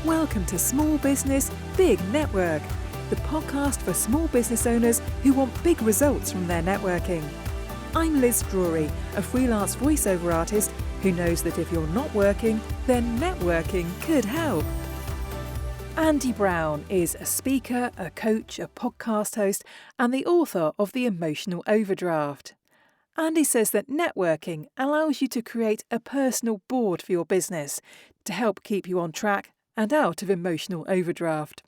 Welcome to Small Business, Big Network, the podcast for small business owners who want big results from their networking. I'm Liz Drury, a freelance voiceover artist who knows that if you're not working, then networking could help. Andy Brown is a speaker, a coach, a podcast host, and the author of The Emotional Overdraft. Andy says that networking allows you to create a personal board for your business to help keep you on track and out of emotional overdraft.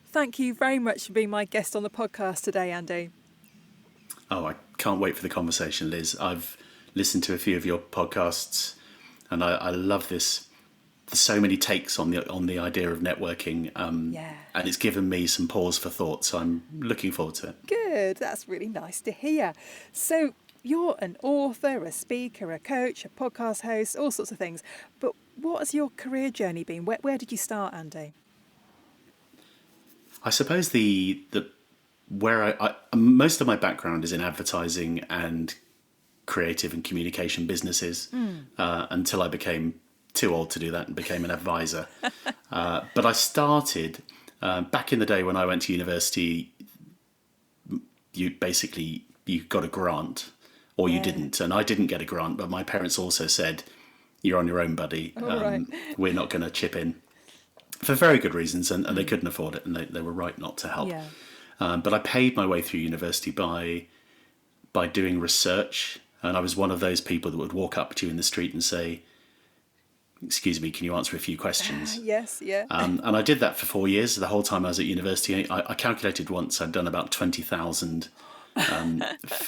Thank you very much for being my guest on the podcast today, Andy. Oh, I can't wait for the conversation, Liz. I've listened to a few of your podcasts and I love this. There's so many takes on the idea of networking, and it's given me some pause for thought, so I'm looking forward to it. Good, that's really nice to hear. So you're an author, a speaker, a coach, a podcast host, all sorts of things. But what has your career journey been? Where did you start, Andy? I suppose where I most of my background is in advertising and creative and communication businesses until I became too old to do that and became an advisor. But I started back in the day when I went to university. You got a grant or you didn't, and I didn't get a grant, but my parents also said, you're on your own, buddy. Right. We're not going to chip in, for very good reasons, and they couldn't afford it, and they were right not to help. But I paid my way through university by doing research, and I was one of those people that would walk up to you in the street and say, excuse me, can you answer a few questions? Yes, yeah. And I did that for 4 years. The whole time I was at university, I calculated once I'd done about 20,000,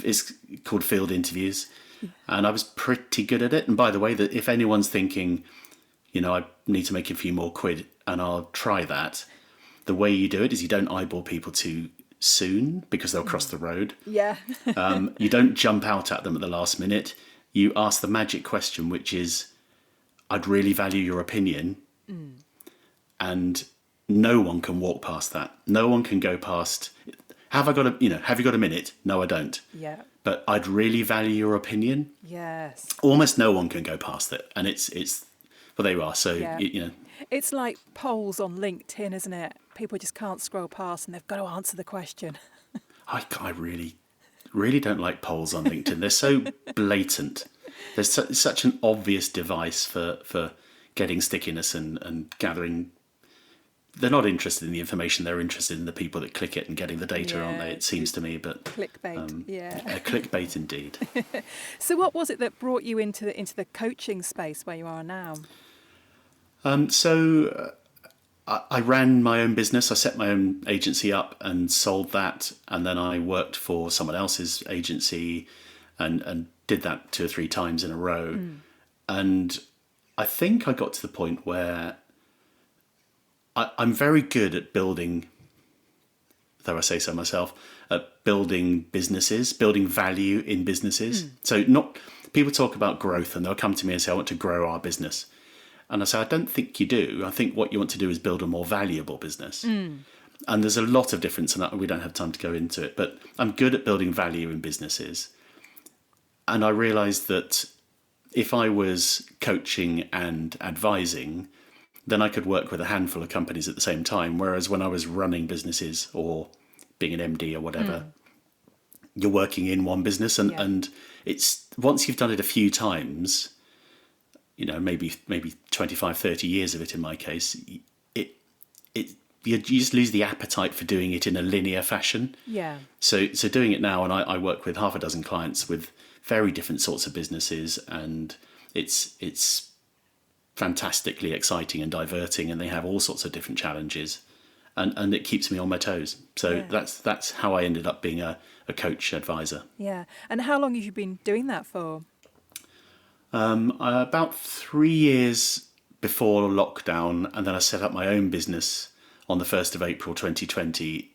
it's called field interviews. And I was pretty good at it. And by the way, that if anyone's thinking, I need to make a few more quid and I'll try that, the way you do it is you don't eyeball people too soon because they'll cross the road. Yeah. You don't jump out at them at the last minute. You ask the magic question, which is, I'd really value your opinion. And no one can walk past that. No one can go past, have you got a minute? No, I don't. Yeah. But I'd really value your opinion. Yes. Almost no one can go past it. And it's well, there you are. So, It's like polls on LinkedIn, isn't it? People just can't scroll past and they've got to answer the question. I really, really don't like polls on LinkedIn. They're so blatant. There's such an obvious device for getting stickiness and gathering. They're not interested in the information. They're interested in the people that click it and getting the data, aren't they? It seems to me, but clickbait. Clickbait indeed. So, what was it that brought you into the coaching space where you are now? I ran my own business. I set my own agency up and sold that, and then I worked for someone else's agency, and did that 2 or 3 times in a row. And I think I got to the point where I'm very good at building, though I say so myself, at building businesses, building value in businesses. So people talk about growth and they'll come to me and say, I want to grow our business. And I say, I don't think you do. I think what you want to do is build a more valuable business. And there's a lot of difference, and we don't have time to go into it, but I'm good at building value in businesses. And I realised that if I was coaching and advising, then I could work with a handful of companies at the same time. Whereas when I was running businesses or being an MD or whatever, you're working in one business, and it's once you've done it a few times, maybe 25, 30 years of it in my case, you just lose the appetite for doing it in a linear fashion. Yeah. So doing it now, and I work with half a dozen clients with very different sorts of businesses, and it's fantastically exciting and diverting, and they have all sorts of different challenges, and it keeps me on my toes. So that's how I ended up being a coach advisor. Yeah. And how long have you been doing that for? About 3 years before lockdown, and then I set up my own business on the 1st of April 2020,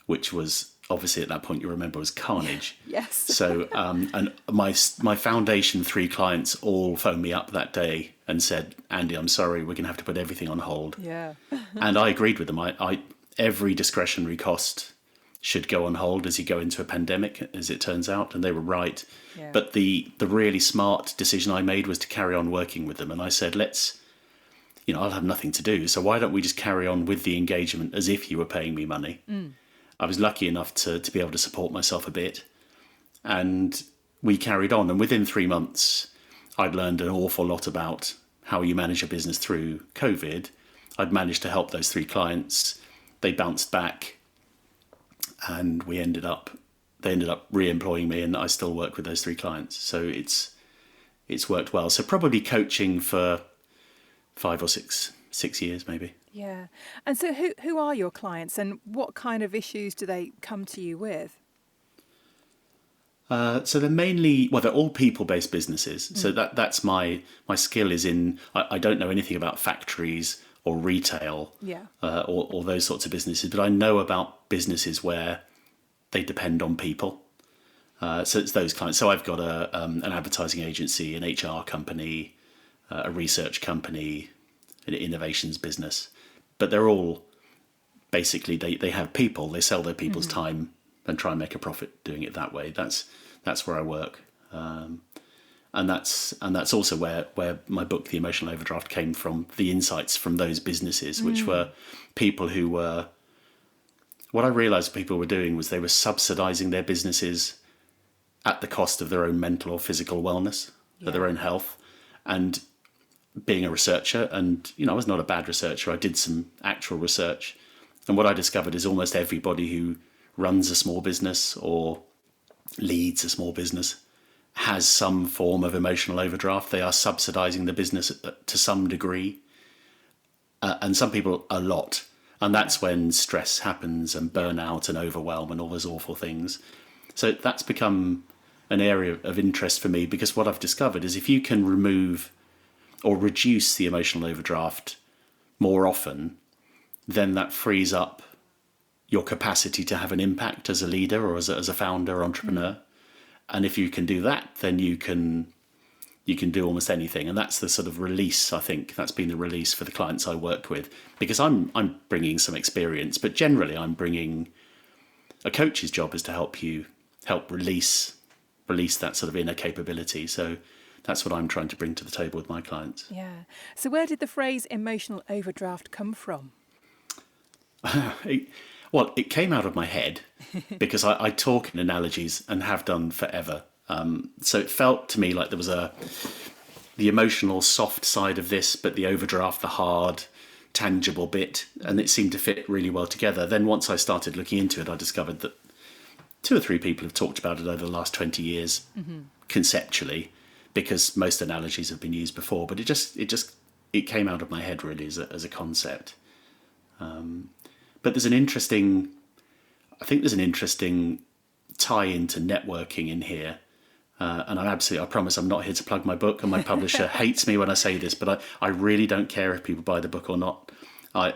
which was obviously at that point, you remember, was carnage. Yes. So, and my foundation 3 clients all phoned me up that day and said, Andy, I'm sorry, we're going to have to put everything on hold. Yeah. And I agreed with them. Every discretionary cost should go on hold as you go into a pandemic, as it turns out, and they were right. Yeah. But the really smart decision I made was to carry on working with them. And I said, I'll have nothing to do. So why don't we just carry on with the engagement as if you were paying me money? I was lucky enough to be able to support myself a bit. And we carried on. And within 3 months, I'd learned an awful lot about how you manage a business through COVID. I'd managed to help those 3 clients. They bounced back, and they ended up re-employing me, and I still work with those 3 clients. So it's worked well. So probably coaching for 5 or 6 years, maybe. Yeah. And so who are your clients, and what kind of issues do they come to you with? So they're mainly, they're all people-based businesses. So that's my skill is in, I don't know anything about factories or retail or those sorts of businesses, but I know about businesses where they depend on people. So it's those clients. So I've got an advertising agency, an HR company, a research company, an innovations business. But they're all basically, they have people, they sell their people's time and try and make a profit doing it that way. That's where I work. And that's also where my book, The Emotional Overdraft, came from, the insights from those businesses, which were people who were, what I realised people were doing was they were subsidising their businesses at the cost of their own mental or physical wellness, of their own health. And being a researcher, and I was not a bad researcher, I did some actual research. And what I discovered is almost everybody who runs a small business or leads a small business has some form of emotional overdraft. They are subsidising the business to some degree, and some people a lot. And that's when stress happens and burnout and overwhelm and all those awful things. So that's become an area of interest for me, because what I've discovered is if you can remove or reduce the emotional overdraft more often, then that frees up your capacity to have an impact as a leader or as a founder or entrepreneur. And if you can do that, then you can do almost anything. And that's the sort of release, I think. That's been the release for the clients I work with, because I'm bringing some experience, but generally I'm bringing, a coach's job is to help release that sort of inner capability. So that's what I'm trying to bring to the table with my clients. Yeah. So where did the phrase emotional overdraft come from? It came out of my head because I talk in analogies and have done forever. So it felt to me like there was the emotional soft side of this, but the overdraft, the hard, tangible bit, and it seemed to fit really well together. Then once I started looking into it, I discovered that 2 or 3 people have talked about it over the last 20 years conceptually, because most analogies have been used before, but it came out of my head really as a concept. But there's an interesting tie into networking in here. And I promise I'm not here to plug my book, and my publisher hates me when I say this, but I really don't care if people buy the book or not.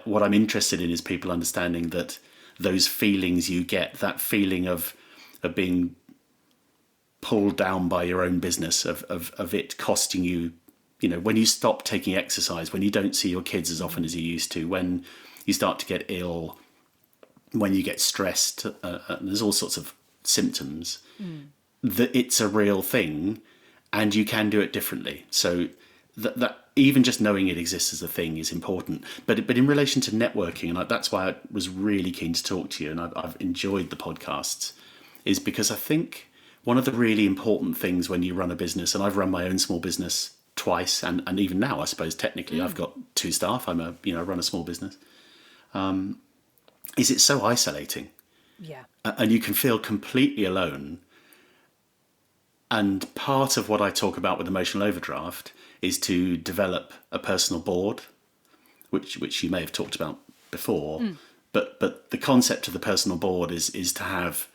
What I'm interested in is people understanding that those feelings you get, that feeling of being pulled down by your own business, of it costing you, when you stop taking exercise, when you don't see your kids as often as you used to, when you start to get ill, when you get stressed, there's all sorts of symptoms, that it's a real thing and you can do it differently. So that even just knowing it exists as a thing is important. But in relation to networking, and that's why I was really keen to talk to you, and I've enjoyed the podcasts, is because I think one of the really important things when you run a business, and I've run my own small business twice, and even now, I suppose, technically, I've got 2 staff. I run a small business. Is it's so isolating. Yeah. And you can feel completely alone. And part of what I talk about with emotional overdraft is to develop a personal board, which you may have talked about before. But the concept of the personal board is to have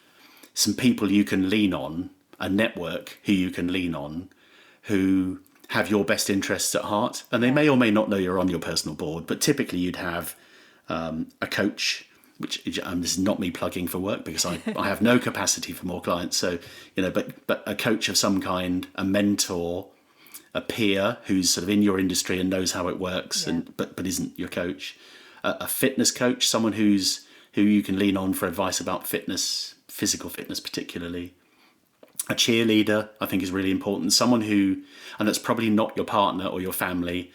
some people you can lean on, a network who you can lean on, who have your best interests at heart. And they may or may not know you're on your personal board, but typically you'd have a coach, which this is not me plugging for work, because I have no capacity for more clients. So, but a coach of some kind, a mentor, a peer who's sort of in your industry and knows how it works, but isn't your coach, a fitness coach, someone who you can lean on for advice about fitness, physical fitness particularly. A cheerleader, I think, is really important. Someone who, and that's probably not your partner or your family,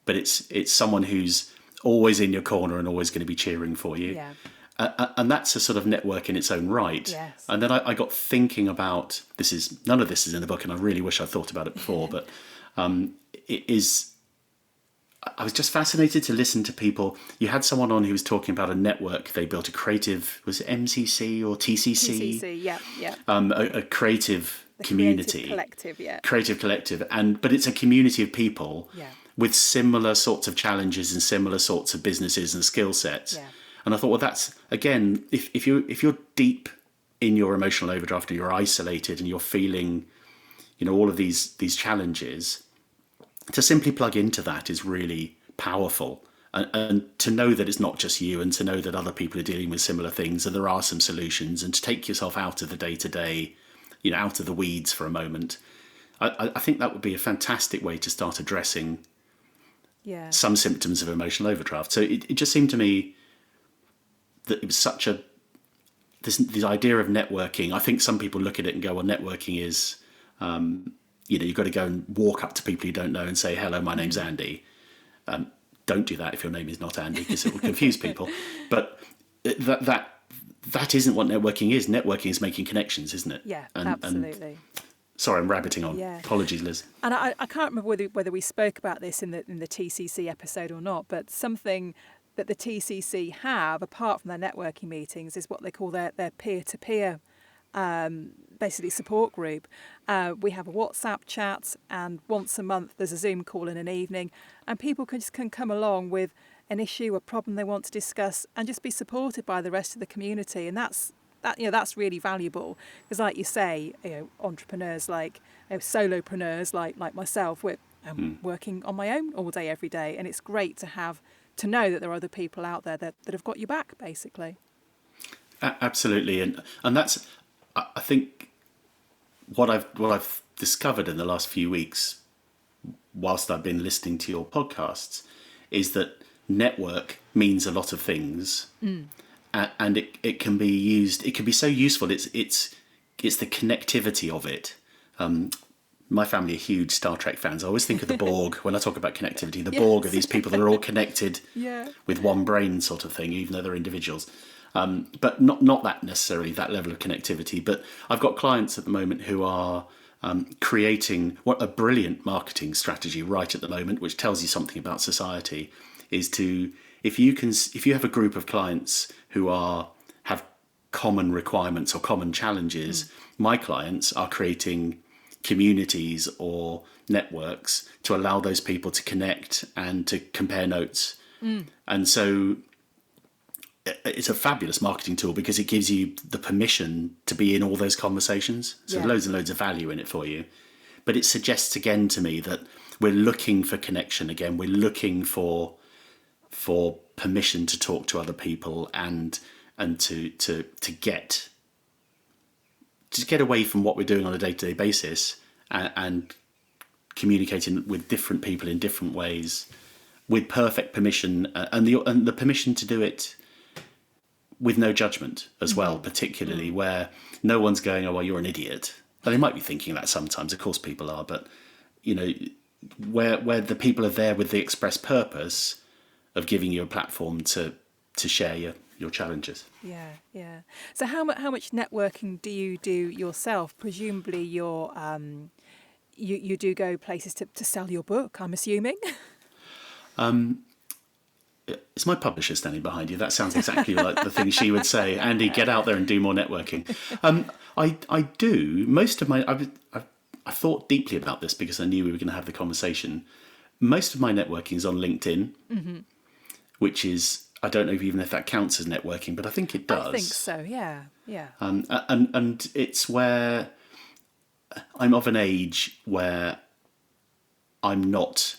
but it's someone who's always in your corner and always going to be cheering for you. Yeah. And that's a sort of network in its own right. Yes. And then I got thinking about none of this is in the book, and I really wish I'd thought about it before, but it is. I was just fascinated to listen to people. You had someone on who was talking about a network they built, a creative, was it MCC or TCC? TCC, yeah. A creative community. Creative collective, but it's a community of people Yeah. with similar sorts of challenges and similar sorts of businesses and skill sets. Yeah. And I thought, well, that's, again, if you're deep in your emotional overdraft and you're isolated and you're feeling, all of these challenges, to simply plug into that is really powerful. And to know that it's not just you, and to know that other people are dealing with similar things and there are some solutions, and to take yourself out of the day-to-day, out of the weeds for a moment. I think that would be a fantastic way to start addressing some symptoms of emotional overdraft. So it just seemed to me that it was such this idea of networking. I think some people look at it and go, well, networking is, you've got to go and walk up to people you don't know and say, hello, my name's Andy. Don't do that if your name is not Andy, because it will confuse people. But that isn't what networking is. Networking is making connections, isn't it? Yeah, absolutely. Sorry, I'm rabbiting on. Yeah. Apologies, Liz. And I can't remember whether we spoke about this in the TCC episode or not, but something that the TCC have, apart from their networking meetings, is what they call their peer-to-peer basically support group. We have a WhatsApp chat, and once a month there's a Zoom call in an evening, and people can come along with an issue, a problem they want to discuss, and just be supported by the rest of the community. And that's really valuable, because, like you say, entrepreneurs, like solopreneurs, like myself, I'm working on my own all day, every day, and it's great to know that there are other people out there that have got you back, basically. Absolutely, and that's, I think, what I've discovered in the last few weeks, whilst I've been listening to your podcasts, is that network means a lot of things, and it can be used. It can be so useful. It's the connectivity of it. My family are huge Star Trek fans. I always think of the Borg when I talk about connectivity. The Borg are these people that are all connected with one brain, sort of thing, even though they're individuals. But not that necessarily that level of connectivity. But I've got clients at the moment who are creating what a brilliant marketing strategy right at the moment, which tells you something about society, is to if you have a group of clients who have common requirements or common challenges, my clients are creating communities or networks to allow those people to connect and to compare notes. And so it's a fabulous marketing tool, because it gives you the permission to be in all those conversations. So loads and loads of value in it for you. But it suggests again to me that we're looking for connection again. We're looking for permission to talk to other people and to get away from what we're doing on a day-to-day basis and communicating with different people in different ways with perfect permission, and the permission to do it with no judgment as well, particularly where no one's going, oh, well, you're an idiot. And they might be thinking that sometimes, of course people are, but where the people are there with the express purpose of giving you a platform to share your challenges. Yeah. So how much networking do you do yourself? Presumably you're you do go places to sell your book, I'm assuming. It's my publisher standing behind you. That sounds exactly like the thing she would say. Andy, get out there and do more networking. I do. Most of my... I thought deeply about this because I knew we were going to have the conversation. Most of my networking is on LinkedIn, which is... I don't know even if that counts as networking, but I think it does. I think so, yeah. And it's where I'm of an age where I'm not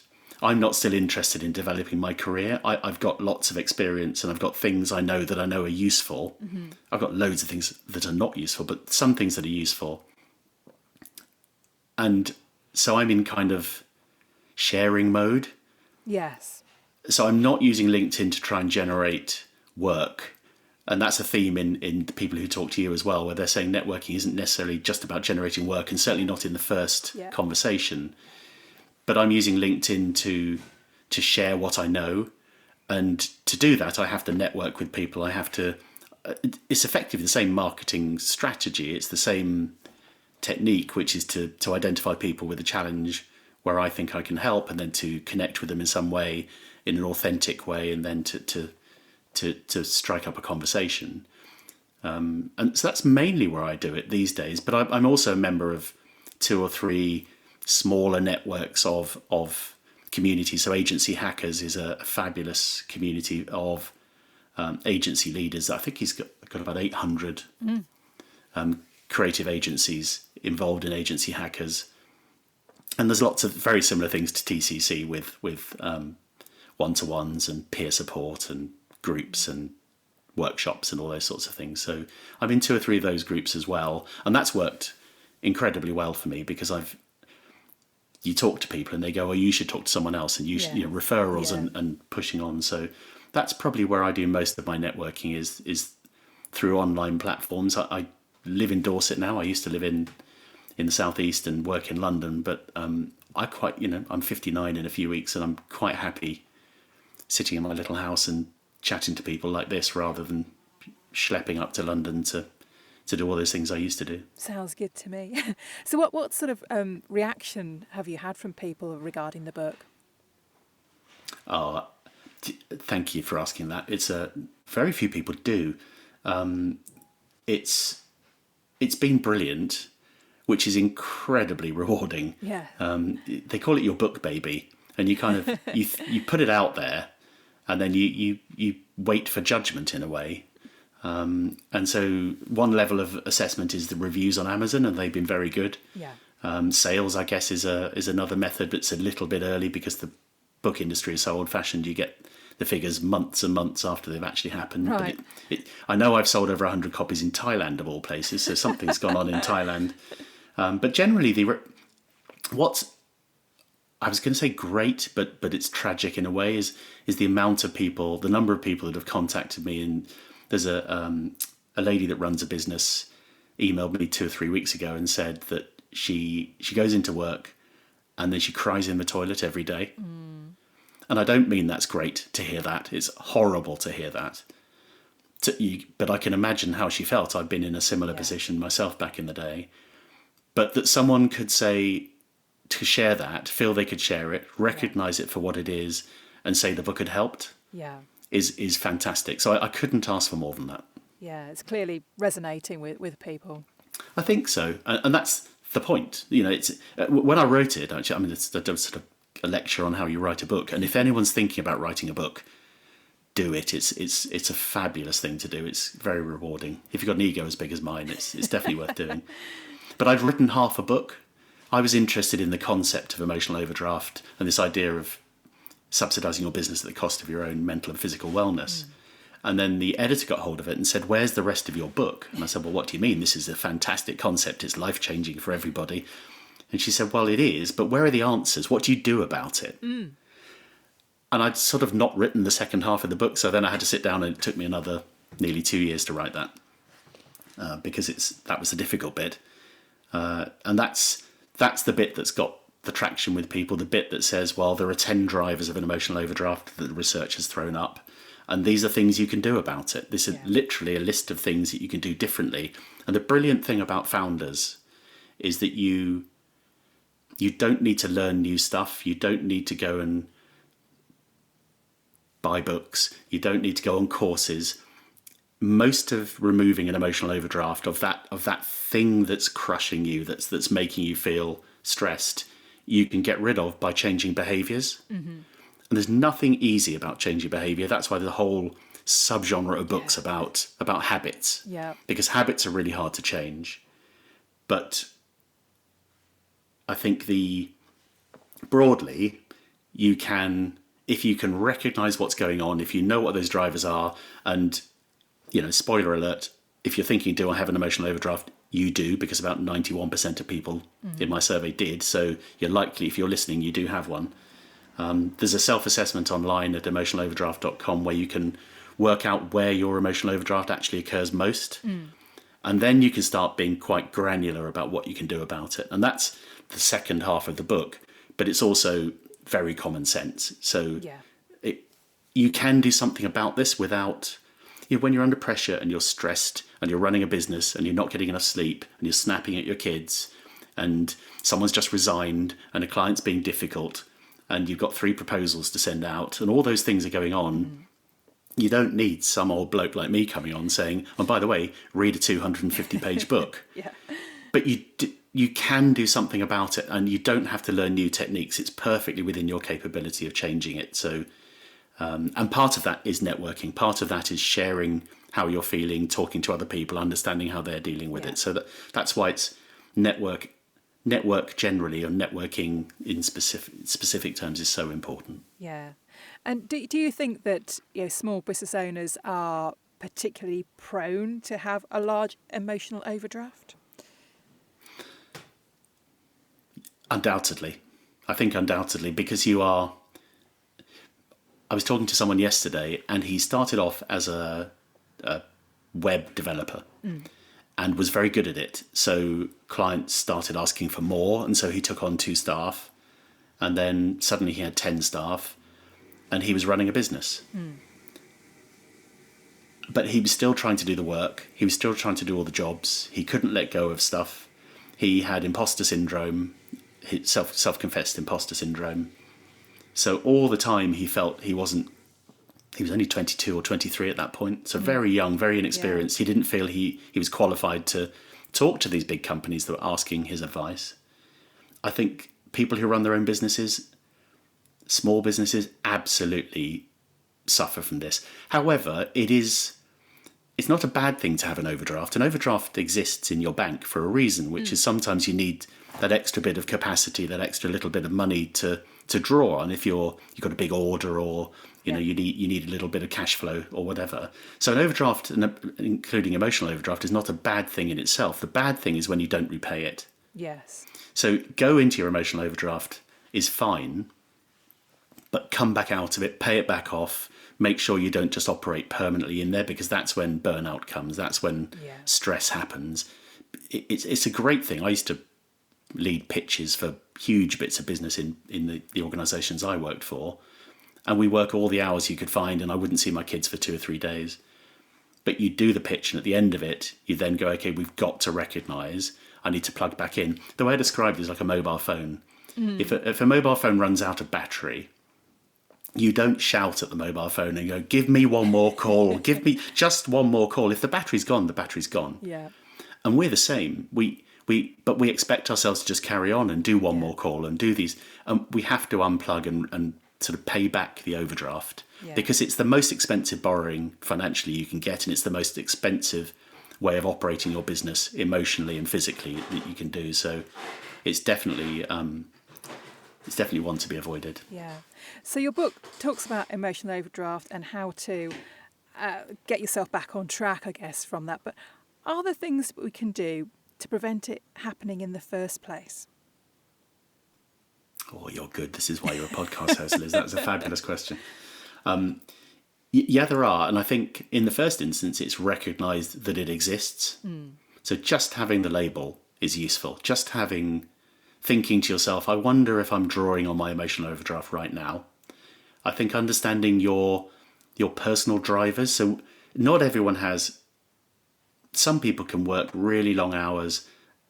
still interested in developing my career. I've got lots of experience, and I've got things I know are useful. I've got loads of things that are not useful, but some things that are useful. And so I'm in kind of sharing mode. Yes. So I'm not using LinkedIn to try and generate work. And that's a theme in the people who talk to you as well, where they're saying networking isn't necessarily just about generating work, and certainly not in the first conversation. But I'm using LinkedIn to to share what I know. And to do that, I have to network with people. I have to, it's effectively the same marketing strategy. It's the same technique, which is to identify people with a challenge where I think I can help, and then to connect with them in some way, in an authentic way, and then to strike up a conversation. And so that's mainly where I do it these days. But I'm also a member of 2 or 3 smaller networks of communities. So Agency Hackers is a fabulous community of agency leaders. I think he's got about 800 creative agencies involved in Agency Hackers. And there's lots of very similar things to TCC with one-to-ones and peer support and groups and workshops and all those sorts of things. So I'm in 2 or 3 of those groups as well. And that's worked incredibly well for me, because you talk to people and they go, oh, you should talk to someone else, and referrals and pushing on. So that's probably where I do most of my networking is through online platforms. I live in Dorset now. I used to live in the southeast and work in London, but I'm 59 in a few weeks, and I'm quite happy sitting in my little house and chatting to people like this, rather than schlepping up to London to do all those things I used to do. Sounds good to me. So what sort of reaction have you had from people regarding the book? Oh, thank you for asking that. It's very few people do. It's been brilliant, which is incredibly rewarding. Yeah. They call it your book baby, and you kind of you put it out there, and then you wait for judgment in a way. And so one level of assessment is the reviews on Amazon, and they've been very good. Yeah. Sales, I guess, is another method, but it's a little bit early because the book industry is so old-fashioned. You get the figures months and months after they've actually happened. Right. But I know I've sold over 100 copies in Thailand, of all places, so something's gone on in Thailand. But generally, what's I was going to say great, but it's tragic in a way, is the amount of people, the number of people that have contacted me. And there's a lady that runs a business emailed me 2 or 3 weeks ago and said that she goes into work and then she cries in the toilet every day. And I don't mean that's great to hear that. It's horrible to hear that. But I can imagine how she felt. I've been in a similar position myself back in the day. But that someone could say, to share that, feel they could share it, recognise it for what it is, and say the book had helped, is fantastic. So I couldn't ask for more than that. Yeah, it's clearly resonating with people. I think so. And that's the point. It's when I wrote it, actually, it's sort of a lecture on how you write a book. And if anyone's thinking about writing a book, do it. It's a fabulous thing to do. It's very rewarding. If you've got an ego as big as mine, it's definitely worth doing. But I'd written half a book. I was interested in the concept of emotional overdraft and this idea of subsidising your business at the cost of your own mental and physical wellness. And then the editor got hold of it and said, where's the rest of your book? And I said, well, what do you mean? This is a fantastic concept. It's life-changing for everybody. And she said, well, it is, but where are the answers? What do you do about it? And I'd sort of not written the second half of the book, so then I had to sit down, and it took me another nearly 2 years to write that because that was the difficult bit. And that's the bit that's got the traction with people, the bit that says, well, there are 10 drivers of an emotional overdraft that the research has thrown up, and these are things you can do about it. This is literally a list of things that you can do differently. And the brilliant thing about founders is that you don't need to learn new stuff. You don't need to go and buy books. You don't need to go on courses. Most of removing an emotional overdraft, of that thing that's crushing you, that's making you feel stressed, you can get rid of by changing behaviours. And there's nothing easy about changing behaviour. That's why the whole subgenre of books about habits. Because habits are really hard to change. But I think broadly, you can, if you can recognise what's going on, if you know what those drivers are, and spoiler alert, if you're thinking, do I have an emotional overdraft? You do, because about 91% of people in my survey did. So you're likely, if you're listening, you do have one. There's a self-assessment online at emotionaloverdraft.com where you can work out where your emotional overdraft actually occurs most. And then you can start being quite granular about what you can do about it. And that's the second half of the book. But it's also very common sense. So Yeah. you can do something about this without, when you're under pressure and you're stressed and you're running a business and you're not getting enough sleep and you're snapping at your kids and someone's just resigned and a client's being difficult and you've got 3 proposals to send out and all those things are going on, you don't need some old bloke like me coming on saying, oh, by the way, read a 250-page book. Yeah. But you can do something about it, and you don't have to learn new techniques. It's perfectly within your capability of changing it. So, and part of that is networking. Part of that is sharing how you're feeling, talking to other people, understanding how they're dealing with it. So that's why it's network generally, or networking in specific terms is so important. Yeah. And do you think that small business owners are particularly prone to have a large emotional overdraft? Undoubtedly. I think undoubtedly, because I was talking to someone yesterday and he started off as a web developer and was very good at it. So clients started asking for more, and so he took on 2 staff, and then suddenly he had 10 staff and he was running a business. But he was still trying to do the work. He was still trying to do all the jobs. He couldn't let go of stuff. He had imposter syndrome, self-confessed imposter syndrome. So all the time he felt he was only 22 or 23 at that point. So very young, very inexperienced. Yeah. He didn't feel he was qualified to talk to these big companies that were asking his advice. I think people who run their own businesses, small businesses, absolutely suffer from this. However, it's not a bad thing to have an overdraft. An overdraft exists in your bank for a reason, which is sometimes you need that extra bit of capacity, that extra little bit of money to draw on if you've got a big order, or you need a little bit of cash flow or whatever. So an overdraft, including emotional overdraft, is not a bad thing in itself. The bad thing is when you don't repay it. Yes. So go into your emotional overdraft is fine, but come back out of it, pay it back off. Make sure you don't just operate permanently in there, because that's when burnout comes. That's when stress happens. It's a great thing. I used to lead pitches for huge bits of business in the organisations I worked for, and we work all the hours you could find, and I wouldn't see my kids for 2 or 3 days. But you do the pitch, and at the end of it, you then go, okay, we've got to recognise I need to plug back in. The way I described it is like a mobile phone. If a mobile phone runs out of battery, you don't shout at the mobile phone and go, give me one more call, give me just one more call. If the battery's gone, the battery's gone. Yeah. And we're the same. But we expect ourselves to just carry on and do one more call and do these. We have to unplug and sort of pay back the overdraft, because it's the most expensive borrowing financially you can get, and it's the most expensive way of operating your business emotionally and physically that you can do. So it's definitely one to be avoided. Yeah. So your book talks about emotional overdraft and how to get yourself back on track, I guess, from that. But are there things we can do to prevent it happening in the first place? Oh, you're good. This is why you're a podcast host, Liz. That's a fabulous question. Yeah, there are. And I think in the first instance, it's recognised that it exists. So just having the label is useful. Just thinking to yourself, I wonder if I'm drawing on my emotional overdraft right now. I think understanding your personal drivers. So not everyone has. Some people can work really long hours,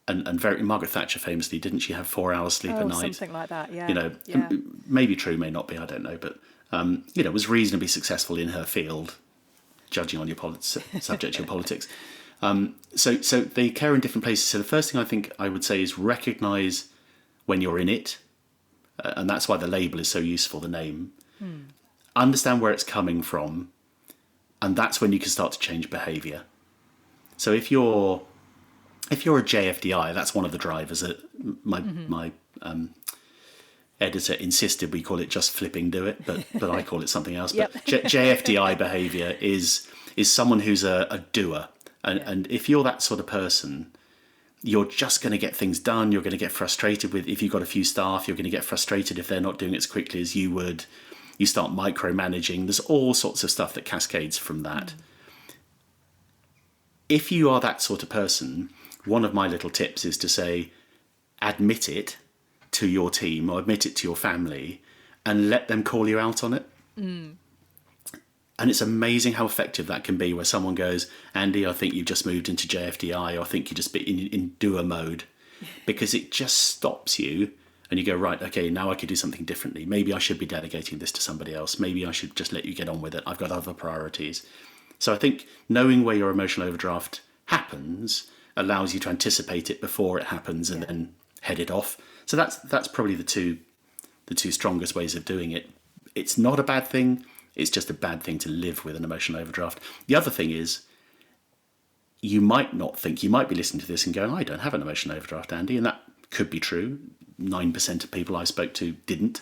and Margaret Thatcher famously, didn't she have 4 hours sleep a night? Something like that. Yeah. Maybe true, may not be. I don't know, but was reasonably successful in her field, judging on your subject to your politics. So they occur in different places. So the first thing I think I would say is recognise when you're in it, and that's why the label is so useful, the name. Understand where it's coming from, and that's when you can start to change behaviour. So if you're a JFDI, that's one of the drivers that my editor insisted we call it just flipping do it, but I call it something else. But JFDI behaviour is someone who's a doer, and if you're that sort of person, you're just going to get things done. You're going to get frustrated if you've got a few staff, you're going to get frustrated if they're not doing it as quickly as you would. You start micromanaging. There's all sorts of stuff that cascades from that. If you are that sort of person, one of my little tips is to say, admit it to your team or admit it to your family, and let them call you out on it. And it's amazing how effective that can be, where someone goes, Andy, I think you've just moved into JFDI, or I think you just been in doer mode, because it just stops you and you go, right, okay, now I could do something differently. Maybe I should be delegating this to somebody else. Maybe I should just let you get on with it. I've got other priorities. So I think knowing where your emotional overdraft happens allows you to anticipate it before it happens and then head it off. So that's probably the two strongest ways of doing it. It's not a bad thing. It's just a bad thing to live with an emotional overdraft. The other thing is, you might not think, you might be listening to this and going, I don't have an emotional overdraft, Andy, and that could be true. 9% of people I spoke to didn't.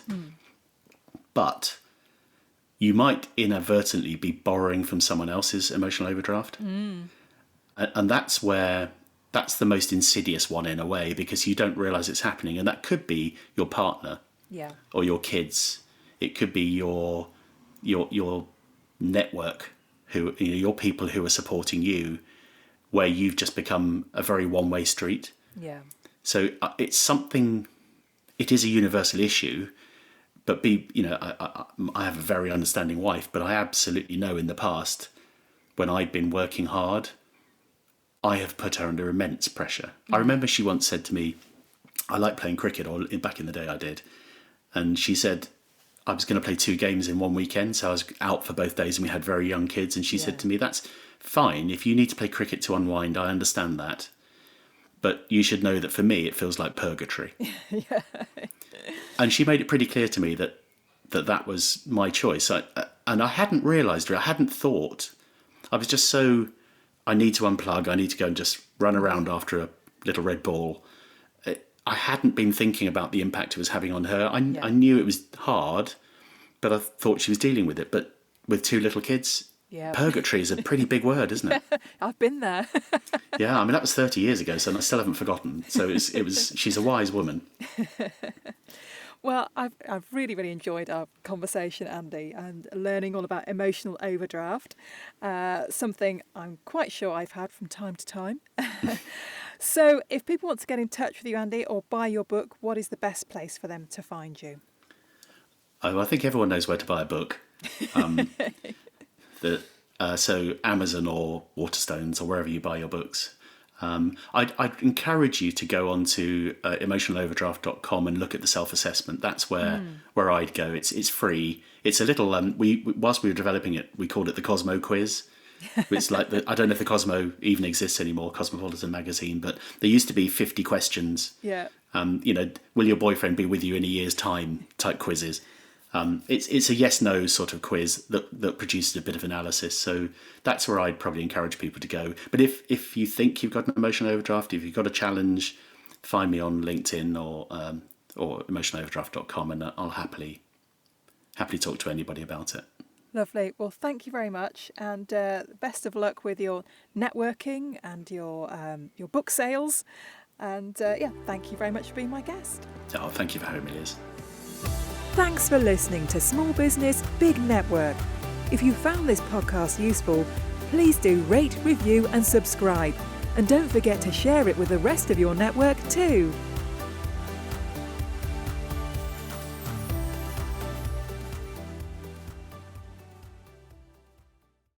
But you might inadvertently be borrowing from someone else's emotional overdraft. And that's the most insidious one in a way, because you don't realise it's happening. And that could be your partner or your kids. It could be your network, your people who are supporting you, where you've just become a very one-way street. So it's something, it is a universal issue, but I have a very understanding wife, but I absolutely know in the past, when I'd been working hard, I have put her under immense pressure. I remember she once said to me, I like playing cricket, or back in the day I did, and she said, I was going to play 2 games in one weekend, so I was out for both days, and we had very young kids, and she said to me, that's fine, if you need to play cricket to unwind, I understand that, but you should know that for me it feels like purgatory. And she made it pretty clear to me that was my choice, and I hadn't realised, or I hadn't thought, I was just so, I need to unplug, I need to go and just run around after a little red ball. I hadn't been thinking about the impact it was having on her. I knew it was hard, but I thought she was dealing with it. But with 2 little kids, purgatory is a pretty big word, isn't it? I've been there. Yeah, I mean, that was 30 years ago, so I still haven't forgotten. So it was. She's a wise woman. Well, I've really, really enjoyed our conversation, Andy, and learning all about emotional overdraft, something I'm quite sure I've had from time to time. So if people want to get in touch with you, Andy, or buy your book, what is the best place for them to find you? Oh, I think everyone knows where to buy a book. So Amazon or Waterstones or wherever you buy your books. I'd encourage you to go on to emotionaloverdraft.com and look at the self-assessment. That's where I'd go. It's free. It's a little, whilst we were developing it, we called it the Cosmo quiz. It's like, I don't know if the Cosmo even exists anymore, Cosmopolitan magazine, but there used to be 50 questions. Will your boyfriend be with you in a year's time type quizzes. It's a yes/no sort of quiz that produces a bit of analysis. So that's where I'd probably encourage people to go. But if you think you've got an emotional overdraft, if you've got a challenge, find me on LinkedIn or emotionaloverdraft.com, and I'll happily talk to anybody about it. Lovely. Well, thank you very much, and best of luck with your networking and your book sales. And thank you very much for being my guest. Oh, thank you for having me, Liz. Thanks for listening to Small Business, Big Network. If you found this podcast useful, please do rate, review and subscribe. And don't forget to share it with the rest of your network too.